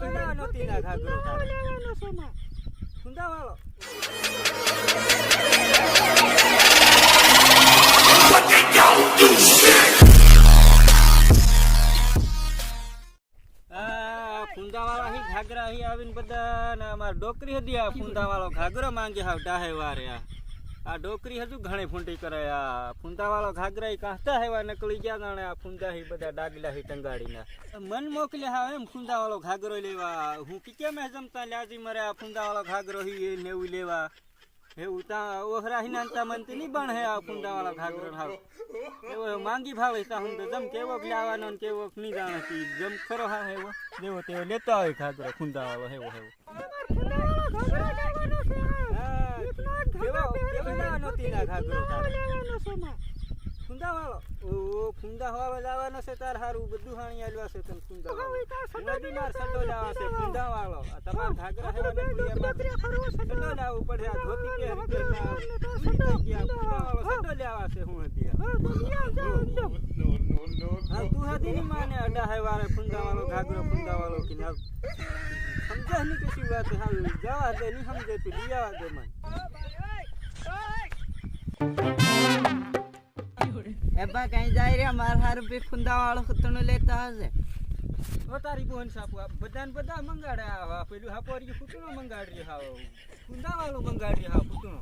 લેવાનો તીના ઘાઘરો લેવાનો છે માં ફુંદા વાળો ફુંદા વાળા હી ઘાઘરા હી આવીને બધા ને અમાર ડોકરી હતી આ ફુંદા વાળો ઘાઘરો માંગે હાવ ડાહે વારે આ ડોકરી હજુ ઘણી ફૂંટી કરે આ ફુંદા વાળો ઘાઘરા હી કાહતા હેવા નકળી ગયા ગાણે આ ફુંદા હી બધા ડાગલા હી ટંગાડીને મન મોકલે હા એમ ફુંદા વાળો ઘાઘરો લેવા હું કે મેં જમતા લાજી મરે આ ફુંદા વાળો ઘાઘરો હી ને એવું લેવા એવું તા ઓહરા હિનાંતા મનતી ની બણ હે આ ફુંદા વાળો ઘાઘરો હાવ એવો માંગી ભાવે તા હું તો જમ કેવો લાવવાનો ને કેવો ની જાણતી જમ ખરો હા હેવો જેવો તેવો લેતા હોય ઘાઘરો ફુંદા વાળો હેવો હેવો ફુંદા વાળો ઓ ફુંદા વાળો લાવવાનો છે તાર હારું બધું હાણી આલવા છે તને ફુંદા વાળો નદી માર સડો લાવવા છે ફુંદા વાળો તમાર ઘાઘરા હેવા ને સડો લાવવું પડે આ ધોતી કે ફુંદા વાળો સડો લાવવા છે હું હતી હા તું હતી ની માને અડા હે વાળે ફુંદા વાળો ઘાઘરો ફુંદા વાળો કે ના સમજે ની કશી વાત હાલ જવા દે ની સમજે તું લીયા દે મને એબા કઈ જાય રે માર હાર બે ફુંદા વાળો ખતણો લેતા હશે ઓ તારી બોન સાપુ બધાને બધા મંગાડે આ પેલું હાપોરી ફૂટણો મંગાડી હાવ ફુંદા વાળો મંગાડી હાવ ફૂટણો